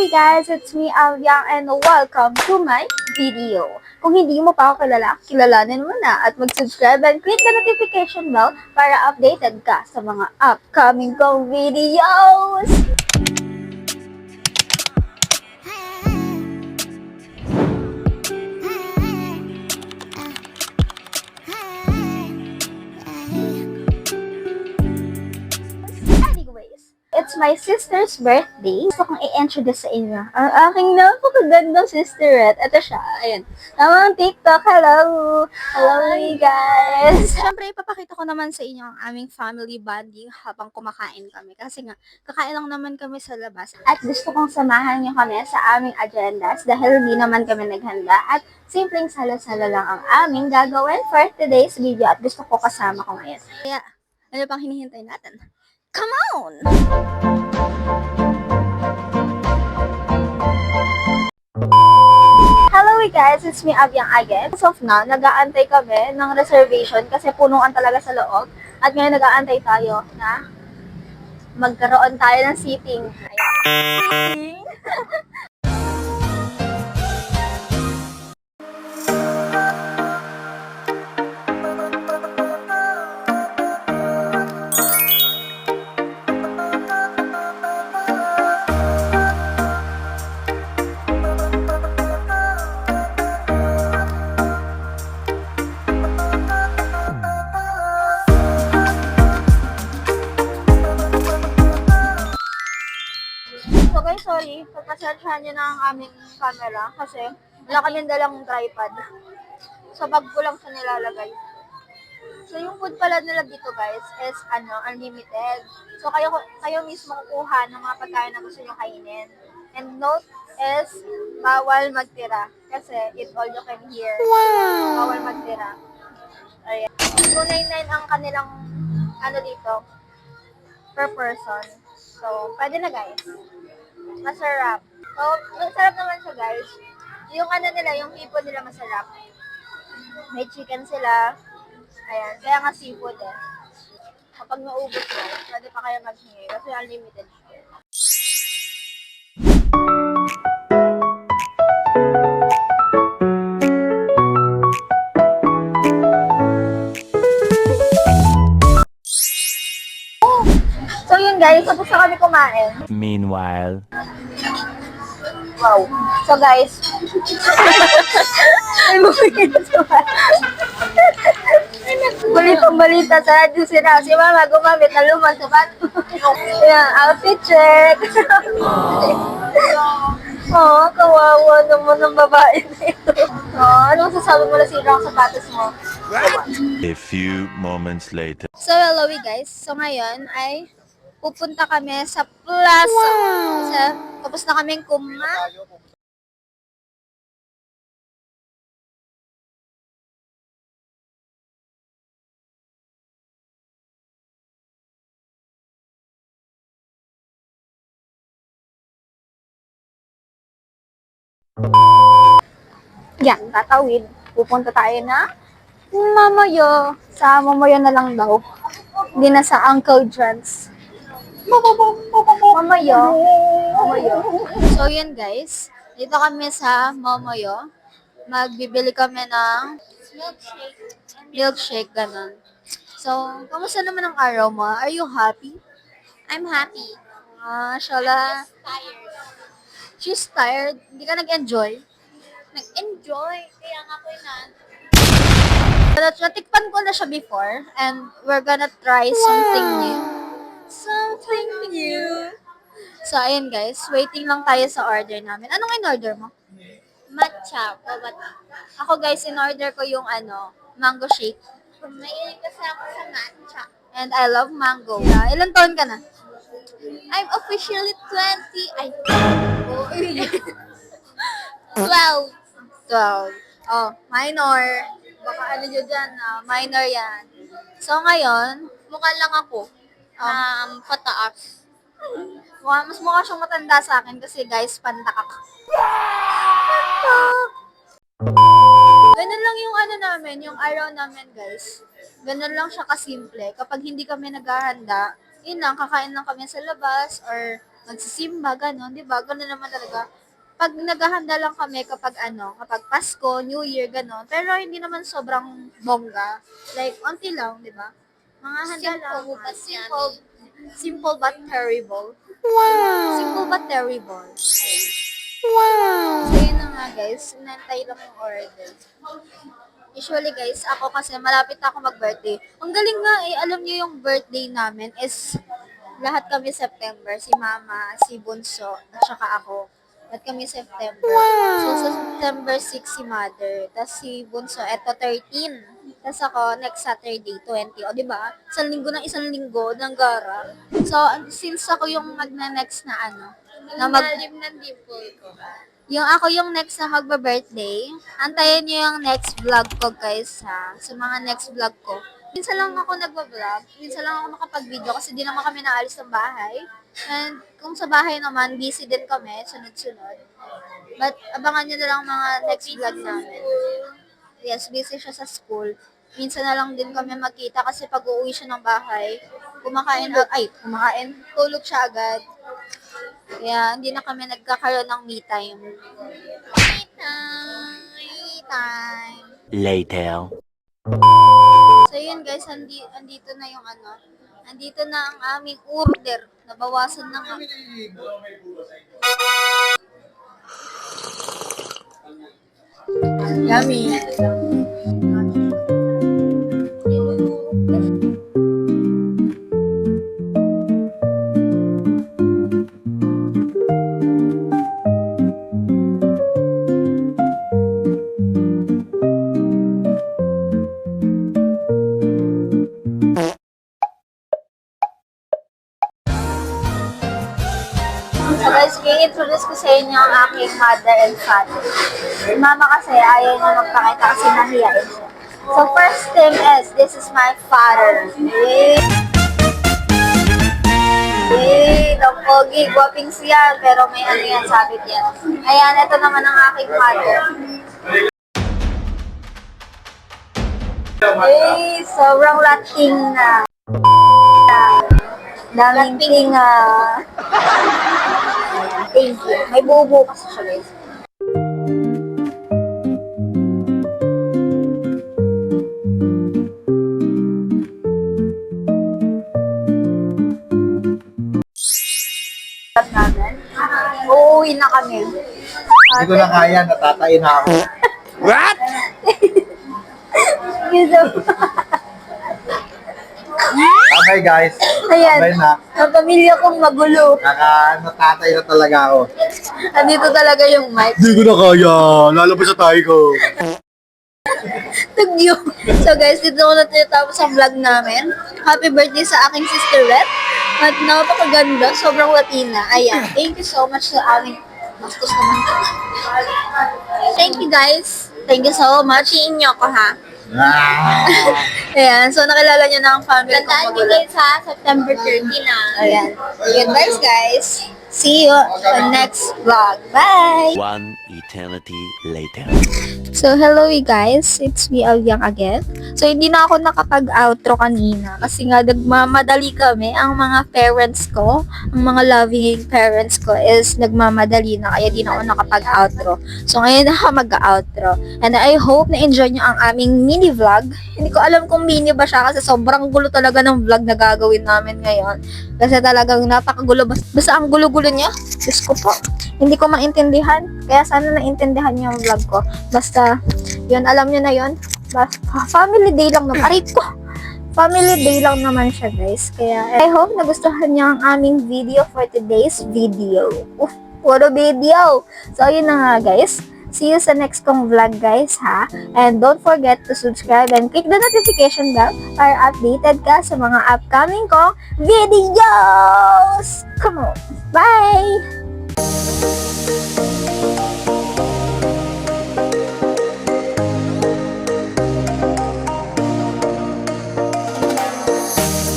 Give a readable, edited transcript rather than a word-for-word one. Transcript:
guys, it's me, Avyang, and welcome to my video. Kung hindi mo pa ako kilala, kilalanin mo na at mag-subscribe and click the notification bell para updated ka sa mga upcoming kong videos. Anyways, it's my sister's birthday. Gusto kong i-introduce sa inyo ang aking napakagandang sisterette. Ito siya, ayan. Tamang TikTok, hello! Hello, guys! Siyempre, ipapakita ko naman sa inyo ang aming family bonding habang kumakain kami. Kasi nga, kakain lang naman kami sa labas. At gusto kong samahan niyo kami sa aming agendas dahil hindi naman kami naghanda. At simpleng salo-salo lang ang aming gagawin for today's video. At gusto ko kasama ko ngayon. Kaya, ano pang hinihintay natin? Come on! Hello guys, it's me Avyang again. As of now, nag-aantay kami ng reservation kasi punuan talaga sa loob. At ngayon nag-aantay tayo na magkaroon tayo ng seating. Ayan. So guys, sorry, pagpasensyahan nyo na ang aming camera kasi wala kaming dalang tripod. Sa bag ko lang siya nilalagay. So yung food pala nila dito guys is unlimited. So kayo mismo kukuha ng mga pagkain na gusto nyo kainin. And note is bawal magtira kasi eat all you can hear. Wow! Bawal magtira. Ayan. 299 ang kanilang dito per person. So pwede na guys. Masarap. So, masarap naman siya guys. Yung nila, yung tipo nila masarap. May chicken sila. Ayan, kaya nga seafood eh. Kapag naubos mo, pwede pa kayo maghingi kasi unlimited siya. So yun guys, tapos na kami kumain. Meanwhile. Wow. So guys, ay balitang balita sa radyo sila. Si mama gumamit na lumang sapat. Ayan, outfit check. Oh, kawawa naman ng babae na ito. Oh, ano masasabi mo na sila ang sapatos mo? A few moments later. So, hello guys. So, ngayon ay pupunta kami sa plaza. Tapos na kaming kumain. Yan, tatawid. Pupunta tayo na Mamayo. Sa Mamayo na lang daw. Hindi na sa Uncle John's. Mamayo. Mamayo. So, yun guys. Dito kami sa Mamayo. Magbibili kami ng milkshake, ganun. So, kamusta naman ang araw mo? Are you happy? I'm happy. Shala. She's tired. Hindi ka nag-enjoy? Nag-enjoy. Kaya nga ko natikpan ko na siya before and we're gonna try something new. Something new. So, ayun guys. Waiting lang tayo sa order namin. Anong in-order mo? Matcha. Ako guys, in-order ko yung mango shake. Mahilig kasi ako sa matcha. And I love mango. Yeah. Ilan taon ka na? I'm officially 20. Ay. Oh, 12. 12. Oh, minor. Baka nyo dyan, minor yan. So, ngayon, mukha lang ako. Pataas. Mas mukha siyang matanda sa akin kasi guys, pantakak. Pantak! Ganun lang yung namin, yung araw namin guys. Ganun lang siya kasimple. Kapag hindi kami naghahanda, yun lang, kakain lang kami sa labas or magsisimba, gano'n, di ba? Gano'n naman talaga. Pag naghahanda lang kami kapag kapag Pasko, New Year, gano'n. Pero hindi naman sobrang bongga. Like, onti lang, di ba? Mga handa lang. Simple but terrible. Wow! Simple but terrible. Wow! So, yun na nga guys. Inantay lang yung order. Usually guys, ako kasi malapit na ako mag-birthday. Ang galing nga eh, alam niyo yung birthday namin is lahat kami September. Si Mama, si Bunso, at saka ako. Lahat kami September. Wow! So, sa September 6 si Mother. Tapos si Bunso, eto 13. Tapos ako, next Saturday, 20. O, di ba? Isang linggo ng gara. So, since ako yung magna-next na Lalim ng dimple ko. yung ako yung next na magba-birthday, antayin niyo yung next vlog ko guys ha. Sa mga next vlog ko. Minsan lang ako nagba-vlog, minsan lang ako makapag-video kasi di naman kami naalis ng bahay. And kung sa bahay naman, busy din kami, sunod-sunod. But abangan niyo na lang mga next vlog namin. Yes, busy siya sa school. Minsan na lang din kami magkita kasi pag uuwi siya ng bahay, tulog siya agad. Kaya hindi na kami nagkakaroon ng me time. Me time. Later. So yun guys, andito na yung andito na ang aming order. Nabawasan na nga. Yummy. So guys, i-introduce ko sa inyo ang aking mother and father. Si mama kasi ayaw niya magpakita kasi nahiyain siya. So first thing is, this is my father. Yay! Yay! Ang pogi, guwaping siya, pero may yan, sabit yan. Ayan, ito naman ang aking mother. Yay! Sobrang lating na. Daming tinga. Thank you. May bubo kasi siya guys. Namin. Uuwi na kami. Hindi ko na kaya, natatain na ako. What? Okay guys, Ayan. okay na. Ang pamilya kong magulo. Natatay na talaga ako. Andito talaga yung mic. Hindi ko na kaya, lalabas sa tayo ko. Tugyo. So guys, dito ko na tinatapos ang vlog namin. Happy birthday sa aking sister Red. At napakaganda, sobrang Latina. Ayan, thank you so much sa aming bastos naman. Thank you guys. Thank you so much. Iinyo ko ha. Ayan, so nakilala nyo na ang family ko. Tandaan nyo guys ha, September 30 na. Ayan. Goodbye guys. See you on next vlog. Bye! One eternity later. So, hello guys. It's me, Alyang again. So, hindi na ako nakapag-outro kanina kasi nga nagmamadali kami. Ang mga parents ko, ang mga loving parents ko is nagmamadali na kaya di na ako nakapag-outro. So, ngayon na ako mag-outro. And I hope na enjoy nyo ang aming mini vlog. Hindi ko alam kung mini ba siya kasi sobrang gulo talaga ng vlog na gagawin namin ngayon. Kasi talagang napakagulo. Basta ang gulo-gulo niya. Diyos ko po. Hindi ko maintindihan. Kaya sana naintindihan niyo ang vlog ko. Basta, yun, alam niyo na yun. Family day lang naman. Aray ko! Family day lang naman siya, guys. Kaya, I hope nagustuhan niyo ang aming video for today's video. Puro video! So, yun na nga, guys. See you sa next kong vlog, guys, ha? And don't forget to subscribe and click the notification bell para updated ka sa mga upcoming kong videos! Come on! Bye!